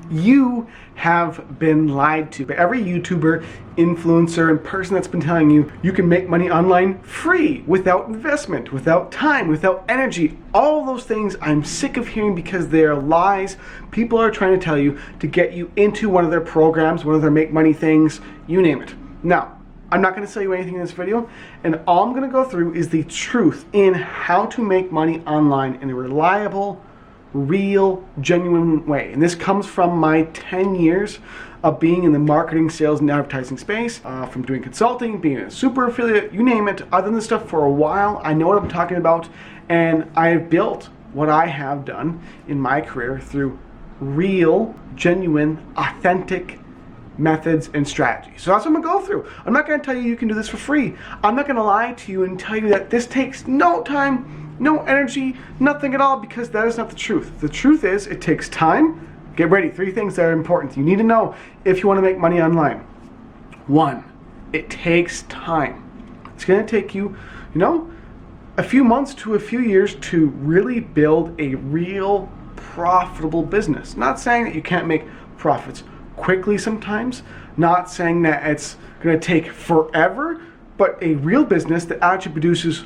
You have been lied to. Every YouTuber, influencer, and person that's been telling you you can make money online free, without investment, without time, without energy, all those things I'm sick of hearing because they are lies. People are trying to tell you to get you into one of their programs, one of their make money things, you name it. Now, I'm not going to sell you anything in this video, and all I'm going to go through is the truth in how to make money online in a reliable, real, genuine way. And this comes from my 10 years of being in the marketing, sales, and advertising space, from doing consulting, being a super affiliate, you name it. I've done this stuff for a while. I know what I'm talking about, and I've built what I have done in my career through real, genuine, authentic methods and strategies. So that's what I'm gonna go through. I'm not gonna tell you you can do this for free. I'm not gonna lie to you and tell you that this takes no time, no energy, nothing at all, because that is not the truth. The truth is it takes time. Get ready, 3 things that are important you need to know if you wanna make money online. 1, it takes time. It's gonna take you, a few months to a few years to really build a real profitable business. Not saying that you can't make profits quickly sometimes, not saying that it's going to take forever, but a real business that actually produces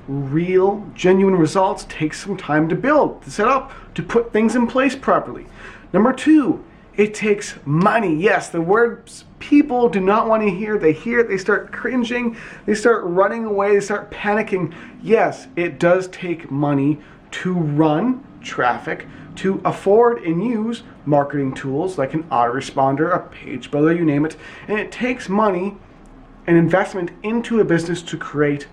real, genuine results takes some time to build, to set up, to put things in place properly. Number 2, it takes money. Yes, the words people do not want to hear. They hear it, they start cringing, they start running away, they start panicking. Yes, it does take money to run traffic, to afford and use marketing tools like an autoresponder, a page builder, you name it. And it takes money and investment into a business to create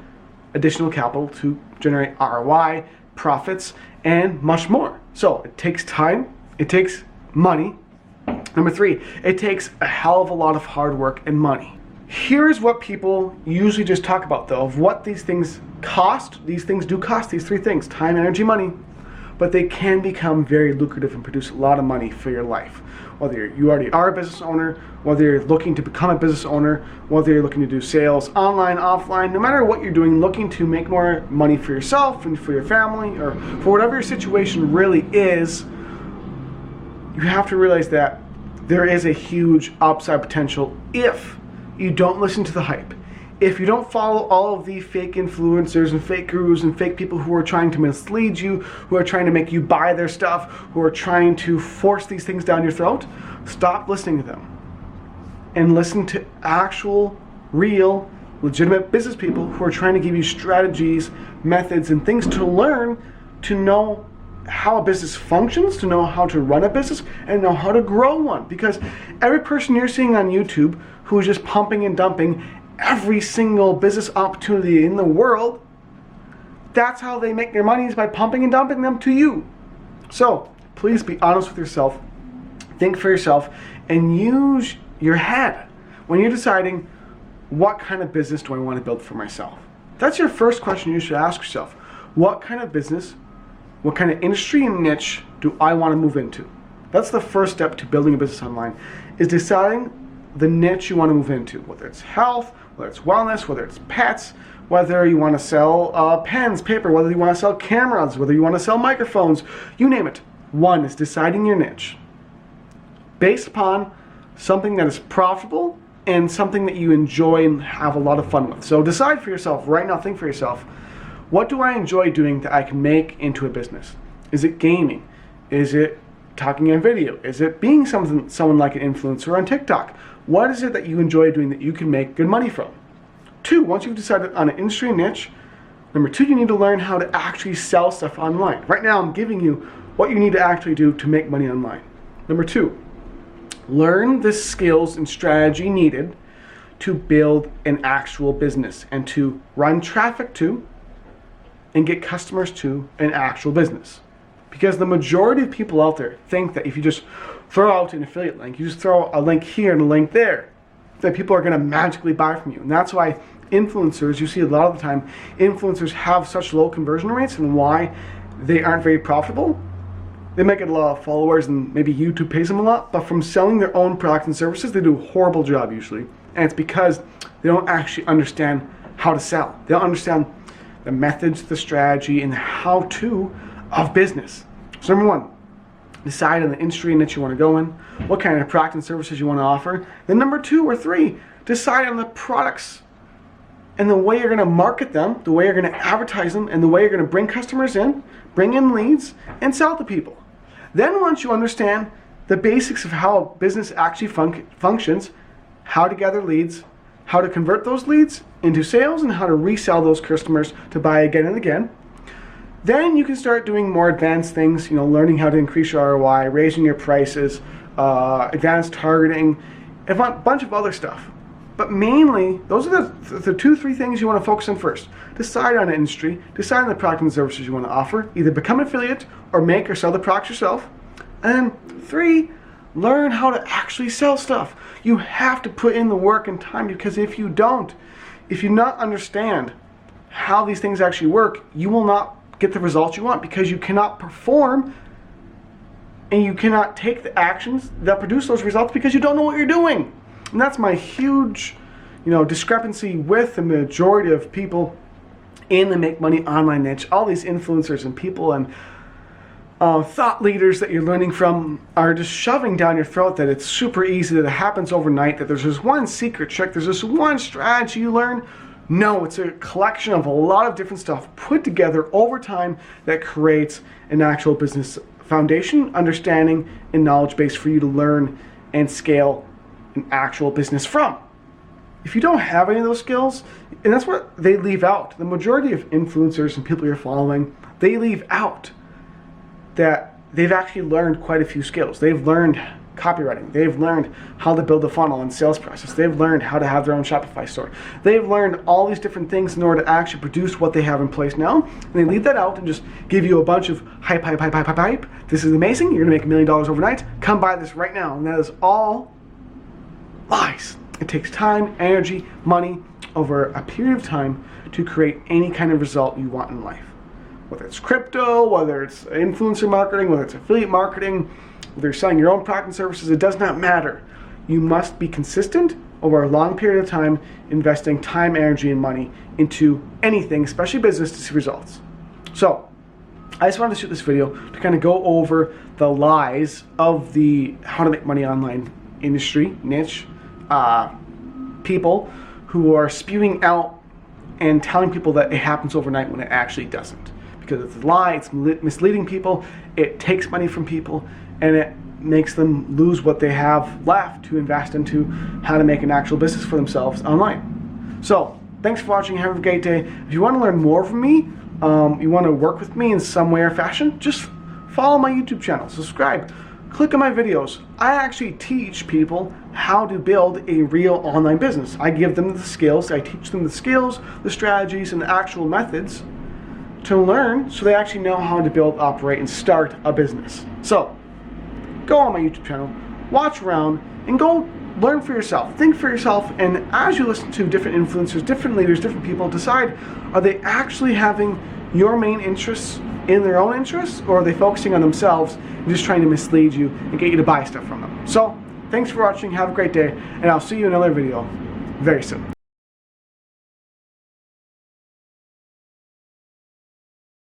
additional capital to generate ROI, profits, and much more. So it takes time, it takes money. Number 3, it takes a hell of a lot of hard work and money. Here's what people usually just talk about though, of what these things cost. These things do cost, these 3 things: time, energy, money. But they can become very lucrative and produce a lot of money for your life. Whether you already are a business owner, whether you're looking to become a business owner, whether you're looking to do sales online, offline, no matter what you're doing, looking to make more money for yourself and for your family, or for whatever your situation really is, you have to realize that there is a huge upside potential if you don't listen to the hype. If you don't follow all of the fake influencers and fake gurus and fake people who are trying to mislead you, who are trying to make you buy their stuff, who are trying to force these things down your throat, stop listening to them. And listen to actual, real, legitimate business people who are trying to give you strategies, methods, and things to learn to know how a business functions, to know how to run a business, and know how to grow one. Because every person you're seeing on YouTube who is just pumping and dumping every single business opportunity in the world, that's how they make their money, is by pumping and dumping them to you. So please be honest with yourself, think for yourself, and use your head when you're deciding what kind of business do I want to build for myself. That's your first question you should ask yourself. What kind of business, what kind of industry and niche do I want to move into? That's the first step to building a business online, is deciding the niche you want to move into, whether it's health, whether it's wellness, whether it's pets, whether you want to sell pens, paper, whether you want to sell cameras, whether you want to sell microphones, you name it. 1 is deciding your niche based upon something that is profitable and something that you enjoy and have a lot of fun with. So decide for yourself right now, think for yourself, what do I enjoy doing that I can make into a business? Is it gaming? Is it talking on video? Is it being someone like an influencer on TikTok? What is it that you enjoy doing that you can make good money from? 2, once you've decided on an industry niche, number 2, you need to learn how to actually sell stuff online. Right now I'm giving you what you need to actually do to make money online. Number 2, learn the skills and strategy needed to build an actual business and to run traffic to and get customers to an actual business. Because the majority of people out there think that if you just throw out an affiliate link, you just throw a link here and a link there, that people are going to magically buy from you. And that's why influencers, you see a lot of the time, influencers have such low conversion rates, and why they aren't very profitable. They might get a lot of followers and maybe YouTube pays them a lot, but from selling their own products and services, they do a horrible job usually. And it's because they don't actually understand how to sell. They don't understand the methods, the strategy, and the how-to of business. So number 1, Decide on the industry in which you want to go in, what kind of product and services you want to offer. Then number 2 or 3, decide on the products and the way you're going to market them, the way you're going to advertise them, and the way you're going to bring customers in, bring in leads, and sell to people. Then once you understand the basics of how a business actually functions, how to gather leads, how to convert those leads into sales, and how to resell those customers to buy again and again, then you can start doing more advanced things, learning how to increase your ROI, raising your prices, advanced targeting, a bunch of other stuff. But mainly, those are the 2-3 things you want to focus on first. Decide on an industry, decide on the product and services you want to offer, either become an affiliate or make or sell the products yourself. And 3, learn how to actually sell stuff. You have to put in the work and time, because if you don't, if you not understand how these things actually work, you will not get the results you want, because you cannot perform and you cannot take the actions that produce those results because you don't know what you're doing. And that's my huge, discrepancy with the majority of people in the make money online niche. All these influencers and people and thought leaders that you're learning from are just shoving down your throat that it's super easy, that it happens overnight, that there's this one secret trick, there's this one strategy you learn. No, it's a collection of a lot of different stuff put together over time that creates an actual business foundation, understanding, and knowledge base for you to learn and scale an actual business from. If you don't have any of those skills, and that's what they leave out, the majority of influencers and people you're following, they leave out that they've actually learned quite a few skills. They've learned copywriting. They've learned how to build a funnel and sales process. They've learned how to have their own Shopify store. They've learned all these different things in order to actually produce what they have in place now. And they leave that out and just give you a bunch of hype. This is amazing. You're going to make $1 million overnight. Come buy this right now. And that is all lies. It takes time, energy, money over a period of time to create any kind of result you want in life. Whether it's crypto, whether it's influencer marketing, whether it's affiliate marketing, whether you're selling your own product and services, it does not matter. You must be consistent over a long period of time, investing time, energy, and money into anything, especially business, to see results. So, I just wanted to shoot this video to kind of go over the lies of the how to make money online industry, niche, people who are spewing out and telling people that it happens overnight when it actually doesn't. Because it's a lie, it's misleading people, it takes money from people, and it makes them lose what they have left to invest into how to make an actual business for themselves online. So, thanks for watching, have a great day. If you want to learn more from me, you want to work with me in some way or fashion, just follow my YouTube channel, subscribe, click on my videos. I actually teach people how to build a real online business. I give them the skills, I teach them the skills, the strategies, and the actual methods to learn so they actually know how to build, operate, and start a business. So, go on my YouTube channel, watch around, and go learn for yourself. Think for yourself, and as you listen to different influencers, different leaders, different people, decide, are they actually having your main interests in their own interests, or are they focusing on themselves and just trying to mislead you and get you to buy stuff from them? So, thanks for watching, have a great day, and I'll see you in another video very soon.